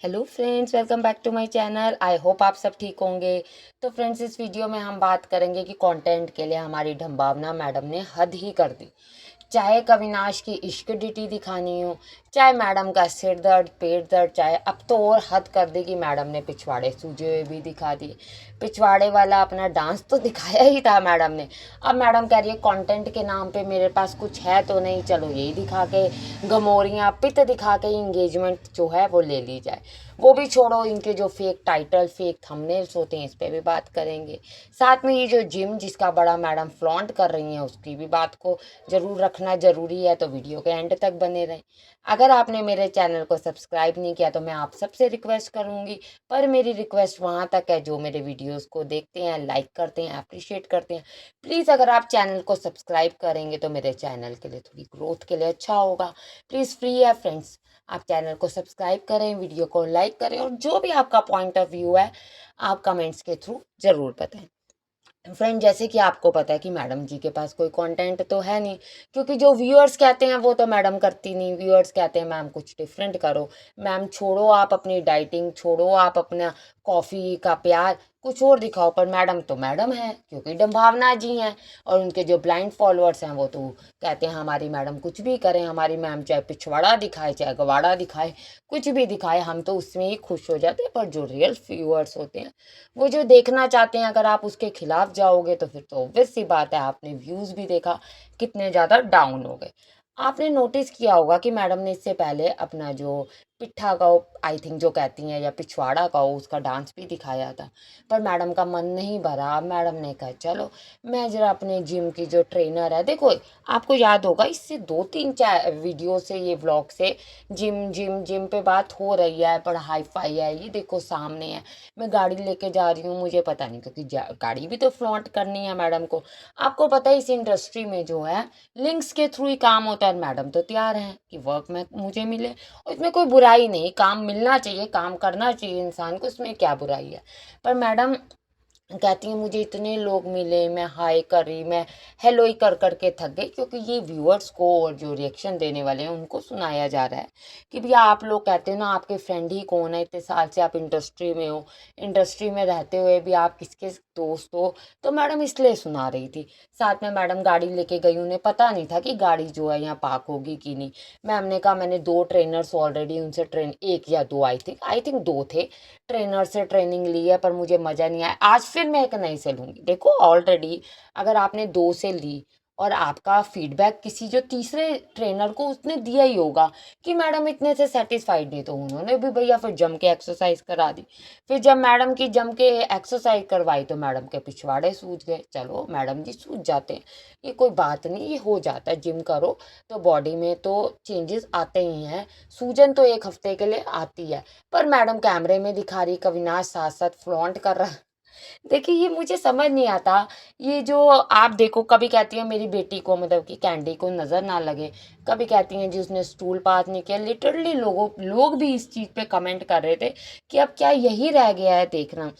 Hello friends, welcome back to my channel. I hope आप सब ठीक होंगे। तो फ्रेंड्स, इस वीडियो में हम बात करेंगे कि कंटेंट के लिए हमारी ढंबावना मैडम ने हद ही कर दी। चाहे कविनाश की इश्क डिटी दिखानी हो, चाहे मैडम का सिर दर्द पेट दर्द, चाहे अब तो और हद कर दी कि मैडम ने पिछवाड़े सूजे हुए भी दिखा दिए। पिछवाड़े वाला अपना डांस तो दिखाया ही था मैडम ने। अब मैडम कह रही है कंटेंट के नाम पे मेरे पास कुछ है तो नहीं, चलो यही दिखा के गमोरियाँ पित दिखा के इंगेजमेंट जो है वो ले ली जाए। वो भी छोड़ो, इनके जो फेक टाइटल फेक थंबनेल्स होते हैं इस पे भी बात करेंगे। साथ में ये जो जिम जिसका बड़ा मैडम फ्लॉन्ट कर रही हैं उसकी भी बात को ज़रूर रखना ज़रूरी है, तो वीडियो के एंड तक बने रहें। अगर आपने मेरे चैनल को सब्सक्राइब नहीं किया तो मैं आप सबसे रिक्वेस्ट करूँगी, पर मेरी रिक्वेस्ट वहाँ तक है जो मेरे वीडियोस को देखते हैं, लाइक करते हैं, अप्रिशिएट करते हैं। प्लीज़ अगर आप चैनल को सब्सक्राइब करेंगे तो मेरे चैनल के लिए थोड़ी ग्रोथ के लिए अच्छा होगा। प्लीज़ फ्री है फ्रेंड्स, आप चैनल को सब्सक्राइब करें, वीडियो को लाइक करें और जो भी आपका पॉइंट ऑफ व्यू है आप कमेंट्स के थ्रू ज़रूर बताएं। फ्रेंड, जैसे कि आपको पता है कि मैडम जी के पास कोई कंटेंट तो है नहीं, क्योंकि जो व्यूअर्स कहते हैं वो तो मैडम करती नहीं। व्यूअर्स कहते हैं मैम कुछ डिफरेंट करो, मैम छोड़ो आप अपनी डाइटिंग, छोड़ो आप अपना कॉफ़ी का प्यार, कुछ और दिखाओ। पर मैडम तो मैडम है क्योंकि डम्भावना जी हैं, और उनके जो ब्लाइंड फॉलोअर्स हैं वो तो कहते हैं हमारी मैडम कुछ भी करें, हमारी मैम चाहे पिछवाड़ा दिखाए चाहे गवाड़ा दिखाए, कुछ भी दिखाए हम तो उसमें ही खुश हो जाते हैं। पर जो रियल व्यूअर्स होते हैं, वो जो देखना चाहते हैं, अगर आप उसके खिलाफ जाओगे तो फिर तो ऑब्वियस सी बात है, आपने व्यूज़ भी देखा कितने ज़्यादा डाउन हो गए। आपने नोटिस किया होगा कि मैडम ने इससे पहले अपना जो पिट्ठा का आई थिंक जो कहती हैं या पिछवाड़ा का उसका डांस भी दिखाया था, पर मैडम का मन नहीं भरा। मैडम ने कहा चलो मैं जरा अपने जिम की जो ट्रेनर है, देखो आपको याद होगा इससे 2-3 वीडियो से, ये व्लॉग से जिम जिम जिम पे बात हो रही है, बड़ा हाई फाई है, ये देखो सामने है, मैं गाड़ी लेके जा रही हूँ, मुझे पता नहीं, क्योंकि गाड़ी भी तो फ्लॉन्ट करनी है मैडम को। आपको पता है इस इंडस्ट्री में जो है लिंक्स के थ्रू ही काम होता है। मैडम तो तैयार हैं कि वर्क में मुझे मिले, और इसमें कोई बुराई नहीं, काम मिलना चाहिए, काम करना चाहिए इंसान को, इसमें क्या बुराई है। पर मैडम कहती हैं मुझे इतने लोग मिले, मैं हाय करी, मैं हेलो ही कर कर के थक गई, क्योंकि ये व्यूअर्स को और जो रिएक्शन देने वाले हैं उनको सुनाया जा रहा है कि भैया आप लोग कहते हो ना आपके फ्रेंड ही कौन है, इतने साल से आप इंडस्ट्री में हो, इंडस्ट्री में रहते हुए भी आप किसके दोस्त हो। तो मैडम इसलिए सुना रही थी। साथ में मैडम गाड़ी लेके गई, उन्हें पता नहीं था कि गाड़ी जो है यहाँ पार्क होगी कि नहीं। मैम ने कहा मैंने 2 ट्रेनर्स ऑलरेडी उनसे ट्रेन, एक या दो, आई थिंक 2 थे, ट्रेनर से ट्रेनिंग ली है, पर मुझे मज़ा नहीं आया, आज फिर मैं एक नई से लूँगी। देखो ऑलरेडी अगर आपने 2 से ली और आपका फीडबैक किसी जो तीसरे ट्रेनर को उसने दिया ही होगा कि मैडम इतने से सेटिस्फाइड नहीं, तो उन्होंने भी भैया फिर जम के एक्सरसाइज करा दी। फिर जब मैडम की जम के एक्सरसाइज करवाई तो मैडम के पिछवाड़े सूज गए। चलो मैडम जी सूज जाते हैं, ये कोई बात नहीं, ये हो जाता है, जिम करो तो बॉडी में तो चेंजेस आते ही हैं। सूजन तो 1 हफ्ते के लिए आती है। पर मैडम कैमरे में दिखा रही, कविनाश साथ साथ फ्लॉन्ट कर रहा। देखिए ये मुझे समझ नहीं आता। ये जो आप देखो, कभी कहती है मेरी बेटी को, मतलब कि कैंडी को नज़र ना लगे, कभी कहती हैं जी उसने स्टूल पास नहीं किया। लिटरली लोग भी इस चीज़ पे कमेंट कर रहे थे कि अब क्या यही रह गया है देखना।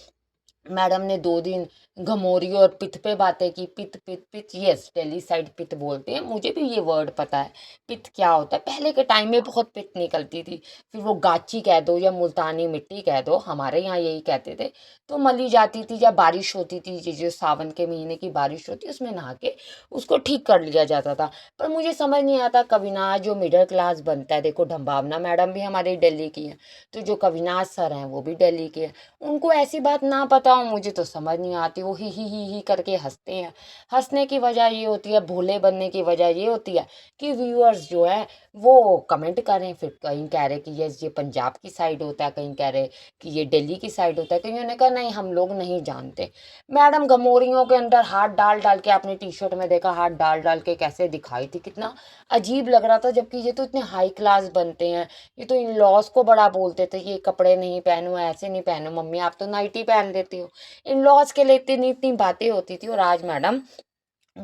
मैडम ने 2 दिन घमोरी और पिथ पे बातें की। पिथ पिथ पिथ, यस दिल्ली साइड पिथ बोलते हैं, मुझे भी ये वर्ड पता है पिथ क्या होता है। पहले के टाइम में बहुत पिथ निकलती थी, फिर वो गाची कह दो या मुल्तानी मिट्टी कह दो, हमारे यहाँ यही कहते थे। तो मली जाती थी, जब बारिश होती थी, ये जो सावन के महीने की बारिश होती है उसमें नहा के उसको ठीक कर लिया जाता था। पर मुझे समझ नहीं आता, कविनाश जो मिडिल क्लास बनता है, देखो ढंबावना मैडम भी हमारी दिल्ली की हैं, तो जो कविनाश सर हैं वो भी दिल्ली के हैं, उनको ऐसी बात ना पता हो मुझे तो समझ नहीं आती। वो ही करके हंसते हैं। हंसने की वजह ये होती है, भोले बनने की वजह ये होती है कि व्यूअर्स जो है वो कमेंट करें, फिर कहीं कह रहे कि ये पंजाब की साइड होता है, कहीं कह रहे कि ये दिल्ली की साइड होता है, कहीं ने कहा नहीं हम लोग नहीं जानते। मैडम गमोरियों के अंदर हाथ डाल डाल के, आपने टी शर्ट में देखा हाथ डाल डाल के कैसे दिखाई थी, कितना अजीब लग रहा था, जबकि ये तो इतने हाई क्लास बनते हैं। ये तो इन लॉज को बड़ा बोलते थे, ये कपड़े नहीं पहनो, ऐसे नहीं पहनो, मम्मी आप तो नाइटी पहन लेती हो। इन लॉज के लिए इतनी इतनी बातें होती थी, और आज मैडम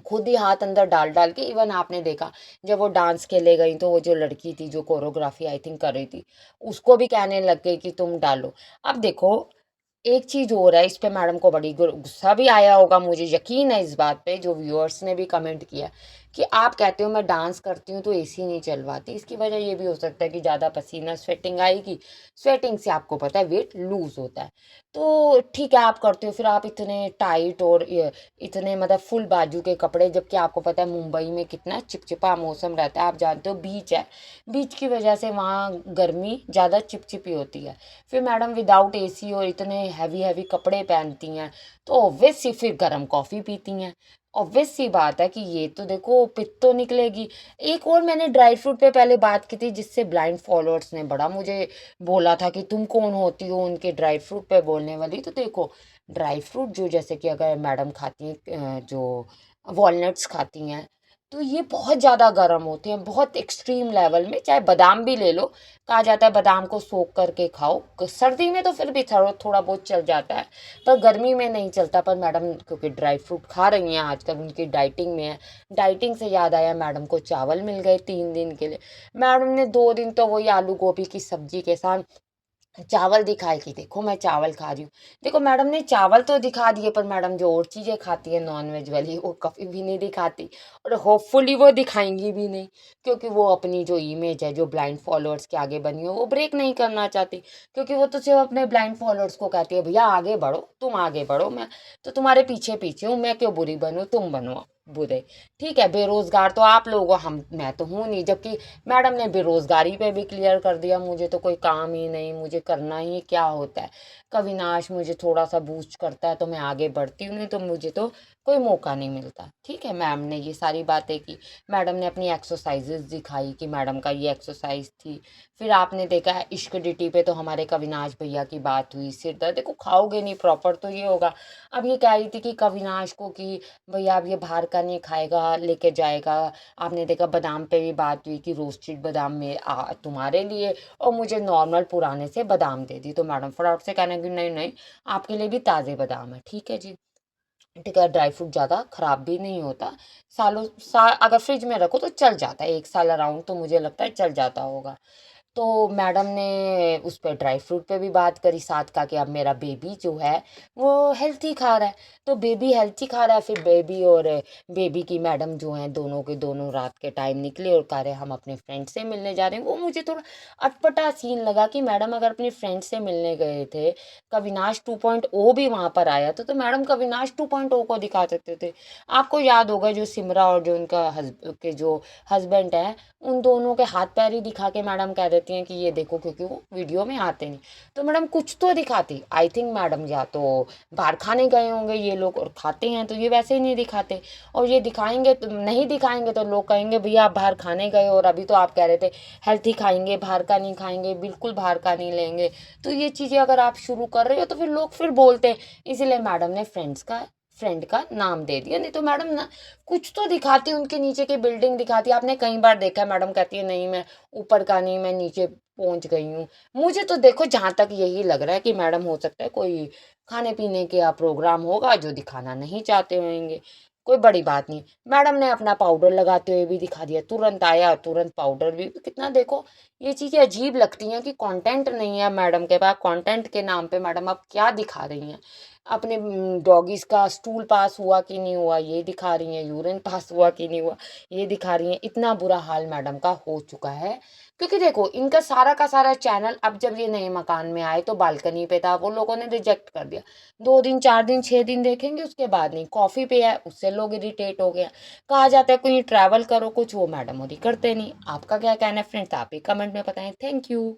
खुद ही हाथ अंदर डाल डाल के, इवन आपने देखा जब वो डांस के ले गई तो वो जो लड़की थी जो कोरियोग्राफी आई थिंक कर रही थी, उसको भी कहने लग गई कि तुम डालो। अब देखो एक चीज हो रहा है, इस पे मैडम को बड़ी गुस्सा भी आया होगा, मुझे यकीन है इस बात पे, जो व्यूअर्स ने भी कमेंट किया कि आप कहते हो मैं डांस करती हूँ तो एसी नहीं चलवाती। इसकी वजह ये भी हो सकता है कि ज़्यादा पसीना स्वेटिंग आएगी, स्वेटिंग से आपको पता है वेट लूज़ होता है। तो ठीक है आप करते हो, फिर आप इतने टाइट और इतने मतलब फुल बाजू के कपड़े, जबकि आपको पता है मुंबई में कितना चिपचिपा मौसम रहता है। आप जानते हो बीच है, बीच की वजह से वहाँ गर्मी ज़्यादा चिपचिपी होती है। फिर मैडम विदाउट एसी और इतने हैवी हैवी कपड़े पहनती हैं, तो ऑब्वियसली फिर गर्म कॉफ़ी पीती हैं। ऑब्वियस सी बात है कि ये तो देखो पित्त तो निकलेगी। एक और मैंने ड्राई फ्रूट पे पहले बात की थी, जिससे ब्लाइंड फॉलोअर्स ने बड़ा मुझे बोला था कि तुम कौन होती हो उनके ड्राई फ्रूट पे बोलने वाली। तो देखो ड्राई फ्रूट जो जैसे कि अगर मैडम खाती हैं जो वॉलनट्स खाती हैं, तो ये बहुत ज़्यादा गर्म होते हैं, बहुत एक्सट्रीम लेवल में। चाहे बादाम भी ले लो, कहा जाता है बादाम को सोख करके खाओ, सर्दी में तो फिर भी थोड़ा थोड़ा बहुत चल जाता है, पर गर्मी में नहीं चलता। पर मैडम क्योंकि ड्राई फ्रूट खा रही हैं आजकल, उनकी डाइटिंग में है। डाइटिंग से याद आया, मैडम को चावल मिल गए 3 दिन के लिए। मैडम ने 2 दिन तो वही आलू गोभी की सब्जी के साथ चावल दिखाए कि देखो मैं चावल खा रही हूँ। देखो मैडम ने चावल तो दिखा दिए, पर मैडम जो और चीज़ें खाती है नॉन वेज वाली, वो कभी भी नहीं दिखाती, और होपफुली वो दिखाएंगी भी नहीं, क्योंकि वो अपनी जो इमेज है जो ब्लाइंड फॉलोअर्स के आगे बनी हो वो ब्रेक नहीं करना चाहती। क्योंकि वो तो सिर्फ अपने ब्लाइंड फॉलोअर्स को कहती है भैया आगे बढ़ो, तुम आगे बढ़ो, मैं तो तुम्हारे पीछे पीछे हूँ, मैं क्यों बुरी बनूँ, तुम बनो बुरे। ठीक है, बेरोजगार तो आप लोग हो, हम मैं तो हूँ नहीं। जबकि मैडम ने बेरोजगारी पे भी क्लियर कर दिया, मुझे तो कोई काम ही नहीं, मुझे करना ही क्या होता है। कविनाश मुझे थोड़ा सा बूस्ट करता है तो मैं आगे बढ़ती हूँ, नहीं तो मुझे तो कोई मौका नहीं मिलता। ठीक है, मैम ने ये सारी बातें की। मैडम ने अपनी एक्सरसाइजेज दिखाई कि मैडम का ये एक्सरसाइज थी। फिर आपने देखा है इश्क डिटी पे तो हमारे कविनाश भैया की बात हुई, सिर दर्द देखो खाओगे नहीं प्रॉपर तो ये होगा। अब ये कह रही थी कि कविनाश को कि भैया अब ये बाहर का नहीं खाएगा, लेके जाएगा। आपने देखा बादाम पे भी बात हुई कि रोस्टेड बादाम में तुम्हारे लिए, और मुझे नॉर्मल पुराने से बादाम दे दी। तो मैडम फटाफट से कहना कि नहीं नहीं, आपके लिए भी ताज़े बादाम है। ठीक है जी। ठीक है, ड्राई फ्रूट ज़्यादा ख़राब भी नहीं होता, सालों साल अगर फ्रिज में रखो तो चल जाता है, 1 साल अराउंड तो मुझे लगता है चल जाता होगा। तो मैडम ने उस पे ड्राई फ्रूट पे भी बात करी साथ का कि अब मेरा बेबी जो है वो हेल्थी खा रहा है। तो बेबी हेल्थी खा रहा है, फिर बेबी और बेबी की मैडम जो हैं दोनों के दोनों रात के टाइम निकले और कह रहे हम अपने फ्रेंड से मिलने जा रहे हैं। वो मुझे थोड़ा अटपटा सीन लगा कि मैडम अगर अपनी फ्रेंड से मिलने गए थे, कविनाश 2.0 भी वहाँ पर आया था, तो मैडम कविनाश 2.0 को दिखा सकते थे। आपको याद होगा जो सिमरा और जो उनका के जो हस्बैंड है, उन दोनों के हाथ पैर ही दिखा के मैडम कह देती हैं कि ये देखो, क्योंकि वो वीडियो में आते नहीं। तो मैडम कुछ तो दिखाती। आई थिंक मैडम या तो बाहर खाने गए होंगे ये लोग और खाते हैं, तो ये वैसे ही नहीं दिखाते। और ये दिखाएंगे तो नहीं दिखाएंगे तो लोग कहेंगे भैया आप बाहर खाने गए और अभी तो आप कह रहे थे हेल्थी खाएंगे, बाहर का नहीं खाएंगे, बिल्कुल बाहर का नहीं लेंगे। तो ये चीज़ें अगर आप शुरू कर रहे हो तो फिर लोग फिर बोलते हैं। इसीलिए मैडम ने फ्रेंड का नाम दे दिया, नहीं तो मैडम ना कुछ तो दिखाती, उनके नीचे की बिल्डिंग दिखाती। आपने कई बार देखा है मैडम कहती है नहीं मैं ऊपर का नहीं, मैं नीचे पहुंच गई हूँ। मुझे तो देखो जहां तक यही लग रहा है कि मैडम हो सकता है कोई खाने पीने का प्रोग्राम होगा जो दिखाना नहीं चाहते होंगे। कोई बड़ी बात नहीं। मैडम ने अपना पाउडर लगाते हुए भी दिखा दिया, तुरंत आया तुरंत पाउडर भी, कितना देखो ये चीज़ें अजीब लगती हैं कि कंटेंट नहीं है मैडम के पास। कंटेंट के नाम पे मैडम अब क्या दिखा रही हैं, अपने डॉगीज का स्टूल पास हुआ कि नहीं हुआ ये दिखा रही हैं, यूरिन पास हुआ कि नहीं हुआ ये दिखा रही हैं। इतना बुरा हाल मैडम का हो चुका है। क्योंकि देखो इनका सारा का सारा चैनल, अब जब ये नए मकान में आए तो बालकनी पे था, वो लोगों ने रिजेक्ट कर दिया। 2 दिन 4 दिन 6 दिन देखेंगे, उसके बाद नहीं। कॉफ़ी पे है उससे लोग इरिटेट हो गया। कहा जाता है कोई ट्रैवल करो कुछ, वो मैडम और करते नहीं। आपका क्या कहना है फ्रेंड्स, आप ही कमेंट में बताएं। Thank you.